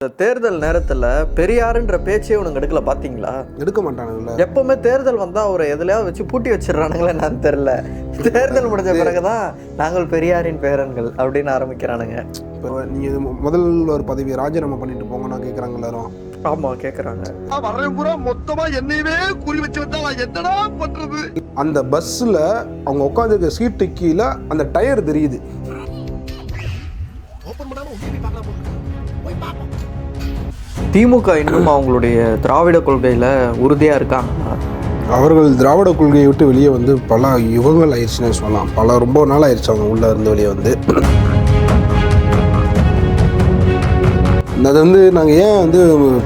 இந்த தேர்தல் நேரத்துல பெரியாருன்ற பேச்சே உனக்கு எடுக்கல பாத்தீங்களா? எடுக்க மாட்டானுங்களா? எப்பவுமே தேர்தல் வந்தா அவரை எதுலயாவது வச்சு பூட்டி வச்சிடறானுங்களே என்னன்னு தெரியல. தேர்தல் முடிஞ்ச பிறகுதான் நாங்கள் பெரியாரின் பேரன்கள் அப்படின்னு ஆரம்பிக்கிறானுங்க. இப்போ நீங்க முதல்ல ஒரு பதவி ராஜினாமா பண்ணிட்டு போங்கன்னா கேட்குறாங்க எல்லாரும். ஆமா கேட்குறாங்க. மொத்தமா என்னையவே குறி வச்சு வந்தா நான் என்னடா பண்றது? அந்த பஸ்ஸில் அவங்க உட்காந்துருக்க சீட்டு கீழே அந்த டயர் தெரியுது. திமுக இன்னும் அவங்களுடைய திராவிட கொள்கையில உறுதியா இருக்காங்க. அவர்கள் திராவிட கொள்கையை விட்டு வெளியே வந்து பல யுகங்கள் ஆயிடுச்சுன்னு சொல்லலாம். ரொம்ப நாள் ஆயிடுச்சு அவங்க உள்ளே இருந்து வெளியே வந்து. அது வந்து நாங்கள் ஏன் வந்து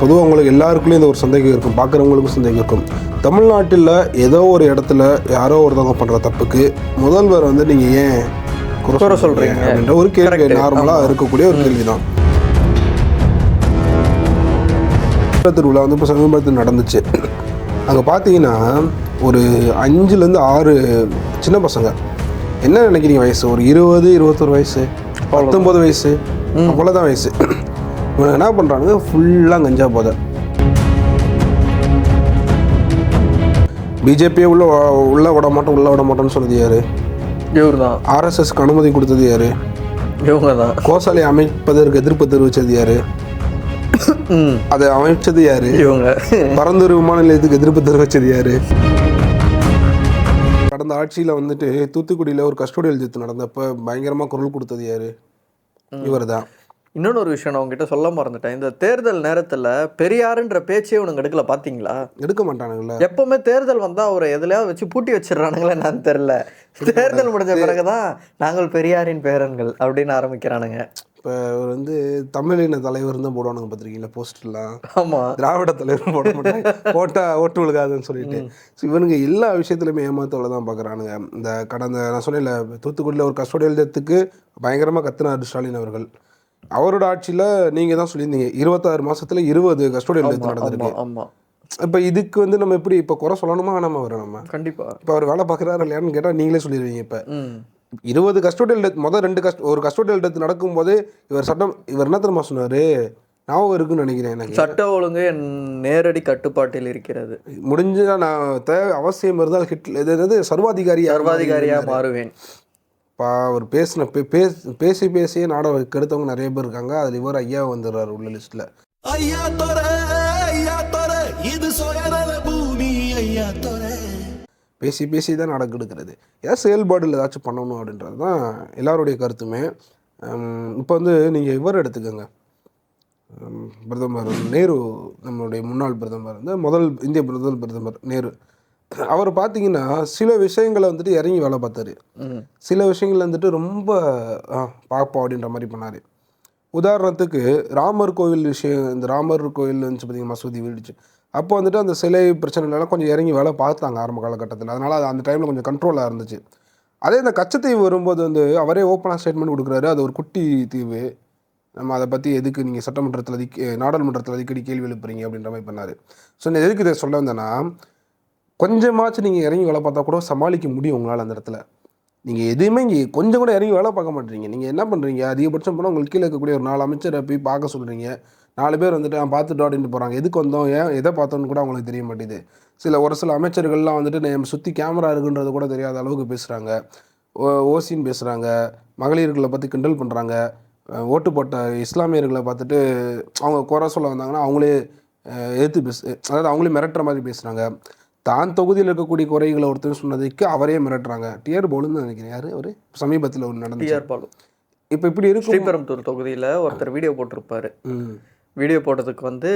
பொதுவாக உங்களுக்கு எல்லாருக்குள்ளேயும் இந்த ஒரு சந்தேகம் இருக்கும், பார்க்குறவங்களுக்கும் சந்தேகம் இருக்கும். தமிழ்நாட்டில் ஏதோ ஒரு இடத்துல யாரோ ஒருத்தவங்க பண்ணுற தப்புக்கு முதல்வர் வந்து நீங்கள் ஏன் குறை சொல்கிறீங்க அப்படின்ற ஒரு கேள்வி நார்மலாக இருக்கக்கூடிய ஒரு கேள்வி தான். திருவிழா வந்து இப்போ சமீபத்தில் நடந்துச்சு. அங்கே பார்த்தீங்கன்னா ஒரு 5லேருந்து 6 சின்ன பசங்க, என்ன நினைக்கிறீங்க வயசு, ஒரு 20, 21 வயசு, 19 வயசு, அவ்வளோதான் வயசு. இவங்க என்ன பண்ணுறாங்க, ஃபுல்லாக கஞ்சா போதை. பிஜேபியை உள்ள விட மாட்டோம்னு சொன்னது யாரு? இவர் தான். ஆர்எஸ்எஸ்க்கு அனுமதி கொடுத்தது யாரு? இவங்க தான். கோசாலை அமைப்பதற்கு எதிர்ப்பு தெரிவித்தது யாரு? அதை அமைச்சது யாரு? இவங்க. பரந்தூர் விமான நிலையத்துக்கு எதிர்ப்பு தெரிவித்தது யாரு? கடந்த ஆட்சியில் வந்துட்டு தூத்துக்குடியில் ஒரு கஸ்டோடியல் டெத் நடந்தப்ப பயங்கரமாக குரல் கொடுத்தது யாரு? இவர் தான். இன்னொன்று ஒரு விஷயம் நான் உங்ககிட்ட சொல்ல மறந்துட்டேன். இந்த தேர்தல் நேரத்துல பெரியாருன்ற பேச்சே உனக்கு எடுக்கல பாத்தீங்களா? எடுக்க மாட்டானுங்களா? எப்பவுமே தேர்தல் வந்தா அவரை எதுலயாவது வச்சு பூட்டி வச்சிடறானுங்களே என்னன்னு தெரியல. தேர்தல் முடிஞ்ச பிறகுதான் நாங்கள் பெரியாரின் பேரன்கள் அப்படின்னு ஆரம்பிக்கிறானுங்க. இப்போ அவர் வந்து தமிழின தலைவர் தான் போடுவானுங்க பார்த்துருக்கீங்களா போஸ்டர்லாம்? ஆமாம். திராவிட தலைவர் போட மாட்டாங்க, போட்டால் ஓட்டு விழுகாதுன்னு சொல்லிட்டு. ஸோ இவனுங்க எல்லா விஷயத்துலையுமே ஏமாத்தவளை தான் பார்க்குறானுங்க. இந்த கடந்த நான் சொன்னேன்ல, தூத்துக்குடியில் ஒரு கஸ்டோடியல் டெத்துக்கு பயங்கரமாக கத்தினார் ஸ்டாலின் அவர்கள். அவரோட ஆட்சியில் நீங்கள் தான் சொல்லியிருந்தீங்க 26 மாதத்தில் 20 கஸ்டோடியல் டெத் நடந்திருக்கு. ஆமாம். இப்போ இதுக்கு வந்து நம்ம எப்படி இப்போ குறை சொல்லணுமா வேணாமா வரோம் நம்ம? கண்டிப்பாக. இப்போ அவர் வேலை பார்க்குறாரு இல்லையான்னு கேட்டால் நீங்களே சொல்லிடுவீங்க. இப்போ 20 கஸ்டோடியல் டெத், மொதல் 2 ஒரு கஸ்டோடியல் டெத் நடக்கும்போது இவர் என்ன தெரியுமா சொன்னார்? ஞாபகம் இருக்குன்னு நினைக்கிறேன் எனக்கு. சட்ட ஒழுங்கு நேரடி கட்டுப்பாட்டில் இருக்கிறது, முடிஞ்ச நான் அவசியம் இருந்தால் எதாவது சர்வாதிகாரியாக மாறுவேன். அவர் பேசின பேசியே நாடகம் கெடுத்தவங்க நிறைய பேர் இருக்காங்க. அதில் இவர் ஐயா வந்துடுறாரு உள்ள லிஸ்ட்டில். பேசி தான் நாடகம் எடுக்கிறது. ஏன் செயல்பாடில் ஏதாச்சும் பண்ணணும் அப்படின்றது தான் எல்லாருடைய கருத்துமே. இப்போ வந்து நீங்கள் இவர் எடுத்துக்கோங்க, பிரதமர் நேரு, நம்மளுடைய முன்னாள் பிரதமர், வந்து இந்திய முதல் பிரதமர் நேரு. அவர் பார்த்தீங்கன்னா சில விஷயங்களை வந்துட்டு இறங்கி வேலை பார்த்தாரு, சில விஷயங்கள் வந்துட்டு ரொம்ப பார்ப்போம் அப்படின்ற மாதிரி பண்ணார். உதாரணத்துக்கு ராமர் கோவில் விஷயம், இந்த ராமர் கோவில் வந்துச்சு பார்த்தீங்கன்னா, மசூதி வீடுச்சு. அப்போ வந்துட்டு அந்த சிலை பிரச்சனைலாம் கொஞ்சம் இறங்கி வேலை பார்த்தாங்க ஆரம்ப காலகட்டத்தில். அதனால் அது அந்த டைமில் கொஞ்சம் கண்ட்ரோலாக இருந்துச்சு. அதே இந்த கச்சத்தீவு வரும்போது வந்து அவரே ஓப்பனாக ஸ்டேட்மெண்ட் கொடுக்குறாரு, அது ஒரு குட்டி தீவு, நம்ம அதை பற்றி எதுக்கு நீங்கள் சட்டமன்றத்தில் நாடாளுமன்றத்தில் அடிக்கடி கேள்வி எழுப்புறீங்க அப்படின்ற மாதிரி பண்ணார். ஸோ நான் எதுக்கு இதை சொல்ல வந்தேன்னா, கொஞ்சமாச்சும் நீங்கள் இறங்கி வேலை பார்த்தா கூட சமாளிக்க முடியும் உங்களால். அந்த இடத்துல நீங்கள் எதுவுமே இங்கே கொஞ்சம் கூட இறங்கி வேலை பார்க்க மாட்டேறீங்க. நீங்கள் என்ன பண்ணுறீங்க, அதிகபட்சம் போனால் உங்களுக்கு கீழே இருக்கக்கூடிய ஒரு 4 அமைச்சரை போய் பார்க்க சொல்கிறீங்க. 4 பேர் வந்துட்டு பார்த்துட்டு அப்படின்ட்டு போகிறாங்க. எதுக்கு வந்தோம், எதை பார்த்தோன்னு கூட அவங்களுக்கு தெரிய மாட்டேது. ஒரு சில அமைச்சர்கள்லாம் வந்துட்டு நம்ம சுற்றி கேமரா இருக்குன்றது கூட தெரியாத அளவுக்கு பேசுகிறாங்க, ஓசின்னு பேசுகிறாங்க, மகளிர்களை பற்றி கிண்டல் பண்ணுறாங்க, ஓட்டு போட்ட இஸ்லாமியர்களை பார்த்துட்டு அவங்க குறை சொல்ல வந்தாங்கன்னா அவங்களே எதிர்த்து அதாவது அவங்களே மிரட்டுற மாதிரி பேசுகிறாங்க. தான் தொகுதியில் இருக்கக்கூடிய குறைகளை ஒருத்தர் சொன்னதுக்கு அவரே மிரட்டுறாங்க. டிஆர் பாலுன்னு நினைக்கிறேன், யார் ஒரு சமீபத்தில் ஒன்று நடந்து. டிஆர் பாலு இப்போ இப்படி இருக்கும். ஸ்ரீபெரும்புத்தூர் தொகுதியில் ஒருத்தர் வீடியோ போட்டிருப்பாரு. வீடியோ போட்டதுக்கு வந்து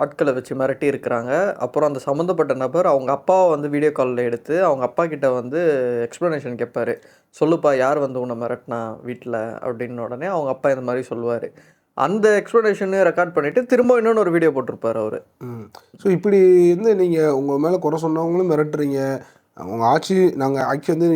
ஆட்களை வச்சு மிரட்டி இருக்கிறாங்க. அப்புறம் அந்த சம்மந்தப்பட்ட நபர் அவங்க அப்பாவை வந்து வீடியோ காலில் எடுத்து அவங்க அப்பா கிட்ட வந்து எக்ஸ்ப்ளனேஷன் கேட்பாரு. சொல்லுப்பா, யார் வந்து உன்னை மிரட்டினா வீட்டில் அப்படின்னு. உடனே அவங்க அப்பா இந்த மாதிரி சொல்லுவார். அந்த எக்ஸ்ப்ளனேஷனே ரெக்கார்ட் பண்ணிவிட்டு திரும்ப இன்னொன்று ஒரு வீடியோ போட்டிருப்பார் அவர். ஸோ இப்படி வந்து நீங்கள் உங்கள் மேலே குறை சொன்னவங்களும் மிரட்டுறீங்க. உங்கள் ஆட்சி வந்து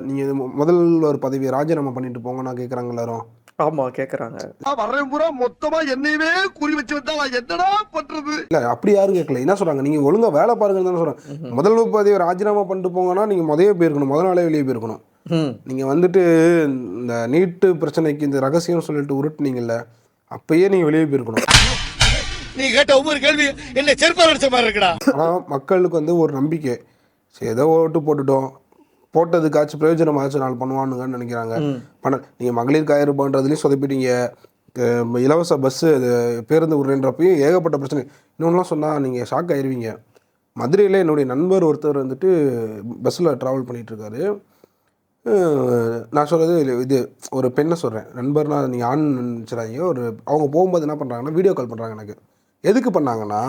நீங்கள் முதல்ல ஒரு பதவியை ராஜினாமா பண்ணிட்டு போங்க நான் கேட்குறாங்க எல்லாரும். ஆமா கேக்குறாங்க. வர்றேன் பூரா மொத்தமா என்னையவே குறி வச்சு வந்தா நான் என்னடா பண்றது? இல்ல அப்படி யாரும் கேட்கல. என்ன சொல்றாங்க, நீங்க ஒழுங்கா வேலை பாருங்கன்னு தானே சொல்றாங்க. முதல் பதவியை ராஜினாமா பண்ணிட்டு போங்கன்னா நீங்க முதலே போயிருக்கணும், முதல் நாளே வெளியே போயிருக்கணும். நீங்க வந்துட்டு இந்த நீட்டு பிரச்சனைக்கு இந்த ரகசியம் சொல்லிட்டு உருட்டுனீங்கல்ல, அப்பயே நீங்கள் வெளியே போயிருக்கணும். நீ கேட்ட ஒவ்வொரு கேள்வி என்ன செருப்பால் அடிச்ச மாதிரி இருக்குடா. ஆனால் மக்களுக்கு வந்து ஒரு நம்பிக்கை, சரி ஏதோ ஓட்டு போட்டுட்டோம், போட்டதுக்காச்சும் பிரயோஜனமாச்சும் நாள் பண்ணுவானுங்கன்னு நினைக்கிறாங்க. நீங்கள் மகளிருக்கு 1000 ரூபான்றதுலேயும் சொதப்பிட்டீங்க. இலவச பஸ்ஸு பேருந்து விடுறேன்றப்பையும் ஏகப்பட்ட பிரச்சனை. இன்னொன்றுலாம் சொன்னால் நீங்கள் ஷாக் ஆயிடுவீங்க. மதுரையில் என்னுடைய நண்பர் ஒருத்தர் வந்துட்டு பஸ்ஸில் ட்ராவல் பண்ணிகிட்ருக்காரு. நான் சொல்கிறது இது ஒரு பெண்ணை சொல்கிறேன், நண்பர்னா நீங்கள் ஆண் நினச்சிடாதீங்க. அவங்க போகும்போது என்ன பண்ணுறாங்கன்னா வீடியோ கால் பண்ணுறாங்க. எனக்கு எதுக்கு பண்ணாங்கன்னா,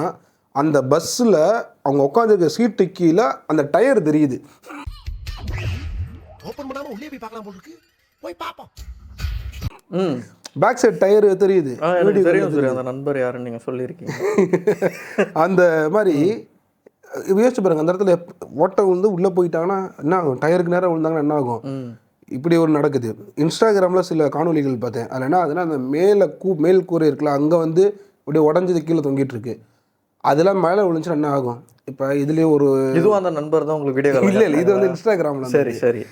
அந்த பஸ்ஸில் அவங்க உட்காந்துருக்க சீட்டு கீழே அந்த டயர் தெரியுது. ஓபன் பண்ணாம உள்ளே போய் பார்க்கலாம் போல இருக்கு, போய் பாப்போம். பேக் சைடு டயர் தெரியுது. தெரியும் அந்த நண்பர் யாருன்னு நீங்கள் சொல்லியிருக்கீங்க. அந்த மாதிரி யோசிச்சு பாருங்க, அந்த இடத்துல ஓட்டை வந்து உள்ளே போயிட்டாங்கன்னா என்ன ஆகும், டயருக்கு நேரம் விழுந்தாங்கன்னா என்ன ஆகும். இப்படி ஒரு நடக்குது. இன்ஸ்டாகிராமில் சில காணொலிகள் பார்த்தேன். அதில் என்ன ஆகுதுன்னா, அந்த மேல் கூரை இருக்குல்ல, அங்கே வந்து இப்படி உடஞ்சது கீழே தொங்கிட்டு இருக்கு. அதெல்லாம் மேலே விழுந்துச்சுன்னா என்ன ஆகும். இப்போ இதுலேயே ஒரு இதுவும் அந்த நண்பர் தான் உங்களுக்கு வீடியோ இல்லை இது வந்து இன்ஸ்டாகிராமில். சரி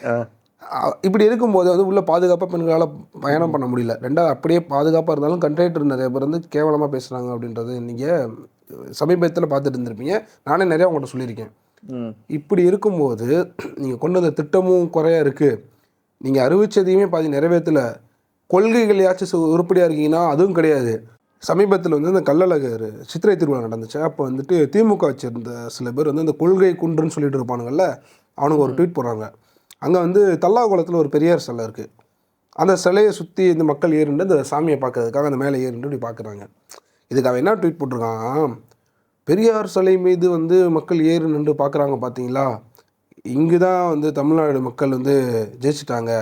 இப்படி இருக்கும்போது வந்து உள்ள பாதுகாப்பாக பெண்களால் பயணம் பண்ண முடியல. ரெண்டாவது அப்படியே பாதுகாப்பாக இருந்தாலும் கண்டக்டர் நிறைய பேர் வந்து கேவலமாக பேசுகிறாங்க அப்படின்றது நீங்கள் சமீபத்தில் பார்த்துட்டு இருந்திருப்பீங்க. நானே நிறையா உங்கள்கிட்ட சொல்லியிருக்கேன். இப்படி இருக்கும்போது நீங்கள் கொண்டு வந்த திட்டமும் குறையாக இருக்குது, நீங்கள் அறிவிச்சதையுமே பாதி நிறைவேற்றலை, கொள்கைகளையாச்சும் உருப்படியாக இருக்கீங்கன்னா அதுவும் கிடையாது. சமீபத்தில் வந்து இந்த கள்ளழகர் சித்திரை திருவிழா நடந்துச்சு. அப்போ வந்துட்டு திமுக வச்சிருந்த சில பேர் வந்து இந்த கொள்கை குன்றுன்னு சொல்லிட்டு இருப்பானுங்கள்ல, அவனுக்கு ஒரு ட்வீட் போடுறாங்க. அங்கே வந்து தல்லாகுளத்தில் ஒரு பெரியார் சிலை இருக்குது. அந்த சிலையை சுற்றி இந்த மக்கள் ஏறிண்டு இந்த சாமியை பார்க்கறதுக்காக அந்த மேலே ஏறிண்டு இப்படி பார்க்குறாங்க. இதுக்கு அவன் என்ன ட்வீட் போட்டிருக்கான், பெரியார் சிலை மீது வந்து மக்கள் ஏறு நின்று பார்க்குறாங்க பார்த்தீங்களா, இங்கு தான் வந்து தமிழ்நாடு மக்கள் வந்து ஜெயிச்சிட்டாங்க,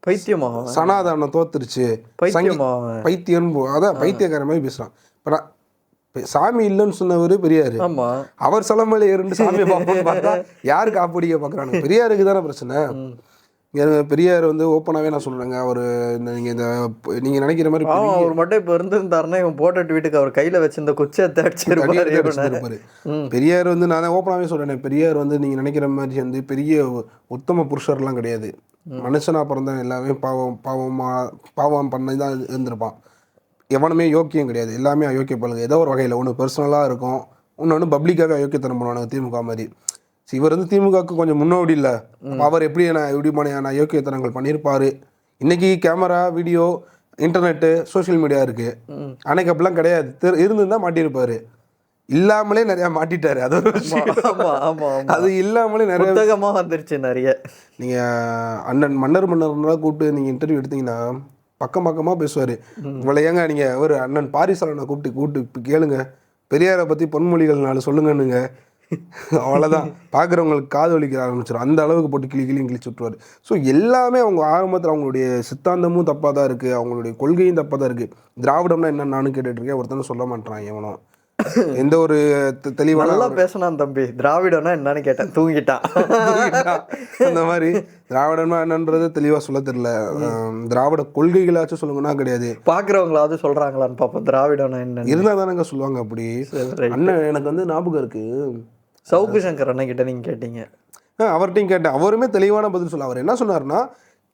பைத்தியமா சனாதானம் தோத்துருச்சு, பைத்தியம் அதான் பைத்தியக்கார மாதிரி பேசுகிறான். இப்போ சாமி இல்லைன்னு சொன்னவர் பெரியார், அவர் சிலமையில ஏறிண்டு சாமியை பார்ப்போம்னு பார்த்தா யாரு காப்பிடிக்க பார்க்குறாங்க. பெரியாருக்கு தானே பிரச்சனை. பெரியார் வந்து ஓப்பனாகவே நான் சொல்கிறேங்க, அவர் நீங்கள் நினைக்கிற மாதிரி அவர் மட்டும் இப்போ இருந்திருந்தாருன்னா இவன் போட்ட ட்வீட்டுக்கு அவர் கையில் வச்சிருந்த குச்சை அடிச்சிருப்பாரு. பெரியார் வந்து நான் ஓப்பனாகவே சொல்கிறேன், பெரியார் வந்து நீங்கள் நினைக்கிற மாதிரி வந்து பெரிய உத்தம புருஷர்லாம் கிடையாது. மனுஷனாக பிறந்த எல்லாமே பாவம் பண்ணி தான் இருந்திருப்பான். எவனுமே யோக்கியம் கிடையாது, எல்லாமே அயோக்கிய பழகு. ஏதோ ஒரு வகையில் ஒன்று பர்சனலாக இருக்கும், இன்னொன்று பப்ளிக்காகவே அயோக்கியத்தனம் பண்ணுவானுங்க திமுக மாதிரி. இவர் வந்து திமுகவுக்கு கொஞ்சம் முன்னோடி இல்லை, அவர் எப்படி எப்படிமான அயோக்கியத்தனங்கள் பண்ணியிருப்பார். இன்றைக்கி camera, video, internet, social media இருக்குது. அன்னைக்கு அப்படிலாம் கிடையாது, இருந்துதான் மாட்டியிருப்பார். இல்லாமலே நிறையா மாட்டிட்டாரு. அது ஒரு அது இல்லாமலே நிறைய வந்துருச்சு நிறைய. நீங்கள் மன்னர்லாம் கூப்பிட்டு நீங்கள் இன்டர்வியூ எடுத்தீங்கன்னா பக்கமாக பேசுவார். இவ்வளோ ஏங்க நீங்கள் ஒரு அண்ணன் பாரிசாலனை கூப்பிட்டு கேளுங்க, பெரியாரை பற்றி பொன்மொழிகள் 4 சொல்லுங்கன்னுங்க, அவ்வளோதான் பார்க்குறவங்களுக்கு காது வலிக்க ஆரம்பிச்சிடும். அந்த அளவுக்கு போட்டு கிழிச்சு விட்டுருவார். ஸோ எல்லாமே அவங்க ஆரம்பத்தில் அவங்களுடைய சித்தாந்தமும் தப்பாக தான் இருக்குது, அவங்களுடைய கொள்கையும் தப்பாக தான் இருக்குது. திராவிடம்னா என்ன நானும் கேட்டுட்ருக்கேன், ஒருத்தனை சொல்ல மாட்டேறான் எவனோ. எந்த ஒரு தெளிவான பேசினான் தம்பி, திராவிடம்னா என்னன்னு கேட்டேன், தூங்கிட்டான். அந்த மாதிரி திராவிடம்னா என்னன்றது தெளிவாக சொல்ல தெரியல. திராவிட கொள்கைகளாச்சும் சொல்லுங்கன்னா கிடையாது. பார்க்குறவங்களாவது சொல்கிறாங்களான்னு பார்ப்போம் திராவிடம்னா என்ன இருந்தால் தானேங்க சொல்லுவாங்க. அப்படி அண்ணன் எனக்கு வந்து ஞாபகம் இருக்குது, சவுக்கு சங்கர் அண்ணன் கிட்ட நீங்கள் கேட்டீங்க, அவர்கிட்டையும் கேட்டேன். அவருமே தெளிவான பதில் சொல்ல. அவர் என்ன சொன்னார்னா,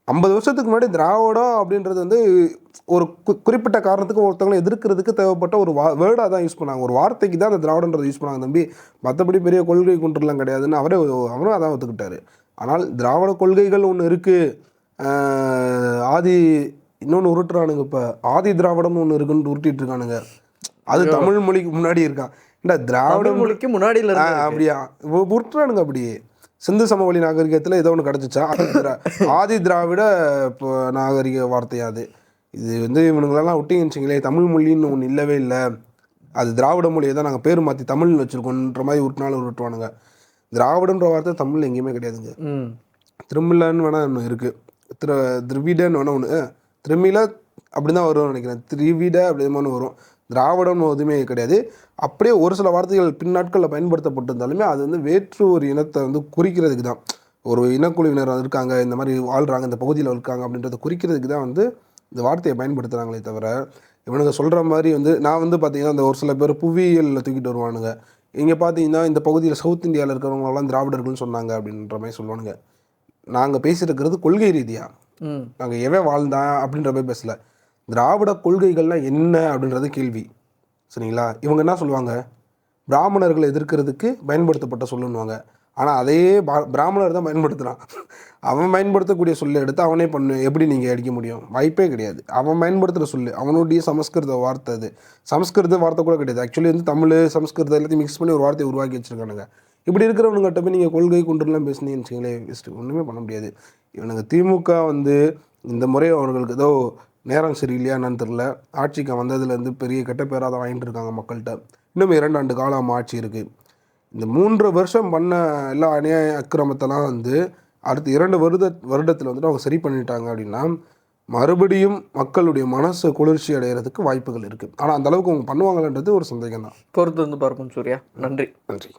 50 வருஷத்துக்கு முன்னாடி திராவிடம் அப்படின்றது வந்து ஒரு குறிப்பிட்ட காரணத்துக்கு ஒருத்தவங்களை எதிர்க்கிறதுக்கு தேவைப்பட்ட ஒரு வேர்டாக தான் யூஸ் பண்ணாங்க, ஒரு வார்த்தைக்கு தான் அந்த திராவிடன்றதை யூஸ் பண்ணாங்க தம்பி, மற்றபடி பெரிய கொள்கை கொண்டுலாம் கிடையாதுன்னு அவரும் அதான் ஒத்துக்கிட்டாரு. ஆனால் திராவிட கொள்கைகள் ஒன்று இருக்குது, இன்னொன்று உருட்டுறானுங்க. இப்போ ஆதி திராவிடம்னு ஒன்று இருக்குன்னு உருட்டிட்டு இருக்கானுங்க. அது தமிழ் மொழிக்கு முன்னாடி இருக்கான். இல்லை திராவிட மொழிக்கு முன்னாடி இல்லை அப்படியா உருட்டுறானுங்க. அப்படி சிந்து சமவெளி நாகரிகத்தில் ஏதோ ஒன்று கிடச்சிச்சா, ஆதி திராவிட இப்போ நாகரிக வார்த்தையாது இது. வந்து இவனுங்களெல்லாம் விட்டிங்கன்னு வச்சிங்களே, தமிழ் மொழின்னு ஒன்று இல்லவே இல்லை, அது திராவிட மொழியை தான் நாங்கள் பேர் மாற்றி தமிழ்னு வச்சுருக்கோன்ற மாதிரி உருட்டுவானுங்க. திராவிடன்ற வார்த்தை தமிழ் எங்கேயுமே கிடையாதுங்க. திருமிழன்னு வேணால் ஒன்று இருக்குது, திராவிடன்னு வேணால் ஒன்று, திருமிழ அப்படி தான் வரும்னு நினைக்கிறேன், திராவிட அப்படி வரும். திராவிடம்னு எதுவுமே கிடையாது. அப்படியே ஒரு சில வார்த்தைகள் பின்னாட்களில் பயன்படுத்தப்பட்டிருந்தாலுமே அது வந்து வேற்று ஒரு இனத்தை வந்து குறிக்கிறதுக்கு தான், ஒரு இனக்குழுவினர் இருக்காங்க, இந்த மாதிரி வாழ்கிறாங்க, இந்த பகுதியில் இருக்காங்க அப்படின்றத குறிக்கிறதுக்கு தான் வந்து இந்த வார்த்தையை பயன்படுத்துகிறாங்களே தவிர, இவனுங்க சொல்கிற மாதிரி வந்து நான் வந்து பார்த்திங்கன்னா இந்த ஒரு சில பேர் புவியியலில் தூக்கிட்டு வருவானுங்க. இங்கே பார்த்தீங்கன்னா இந்த பகுதியில் சவுத் இந்தியாவில் இருக்கிறவங்களெல்லாம் திராவிடர்கள்னு சொன்னாங்க அப்படின்ற மாதிரி சொல்லுவானுங்க. நாங்கள் பேசிட்டு இருக்கிறது கொள்கை ரீதியாக, நாங்கள் எவன் வாழ்ந்தான் அப்படின்ற மாதிரி பேசலை. திராவிட கொள்கைகள்லாம் என்ன அப்படின்றது கேள்வி. சரிங்களா? இவங்க என்ன சொல்லுவாங்க, பிராமணர்களை எதிர்க்கிறதுக்கு பயன்படுத்தப்பட்ட சொல்லுன்னுவாங்க. ஆனால் அதே பிராமணர் தான் பயன்படுத்துகிறான். அவன் பயன்படுத்தக்கூடிய சொல்லை எடுத்து அவனே எப்படி நீங்கள் அடிக்க முடியும்? வாய்ப்பே கிடையாது. அவன் பயன்படுத்துகிற சொல்லு அவனுடைய சமஸ்கிருத வார்த்தை, அது சமஸ்கிருத வார்த்தை கூட கிடையாது. ஆக்சுவலி வந்து தமிழ் சமஸ்கிருதம் எல்லாத்தையும் மிக்ஸ் பண்ணி ஒரு வார்த்தையை உருவாக்கி வச்சுருக்கானுங்க. இப்படி இருக்கிறவனுங்கிட்ட போய் நீங்கள் கொள்கை கொண்டுலாம் பேசுனீங்கன்னு வச்சுங்களேன், வேஸ்ட்டு, ஒன்றுமே பண்ண முடியாது. இவனுங்க திமுக வந்து இந்த முறை அவர்களுக்கு ஏதோ நேரம் சரியில்லையா என்னன்னு தெரில, ஆட்சிக்கு வந்ததுலேருந்து பெரிய கெட்ட பேராக தான் வாங்கிட்டு இருக்காங்க மக்கள்கிட்ட. இன்னும் 2 ஆண்டு காலம் ஆட்சி இருக்குது. இந்த 3 வருஷம் பண்ண எல்லா அநியாய அக்கிரமத்தெல்லாம் வந்து அடுத்த 2 வருடத்தில் வந்துட்டு அவங்க சரி பண்ணிட்டாங்க அப்படின்னா மறுபடியும் மக்களுடைய மனசு குளிர்ச்சி அடைகிறதுக்கு வாய்ப்புகள் இருக்குது. ஆனால் அந்த அளவுக்கு அவங்க பண்ணுவாங்கன்றது ஒரு சந்தேகம் தான். பொறுத்து வந்து பார்ப்போம் சூர்யா. நன்றி. நன்றி.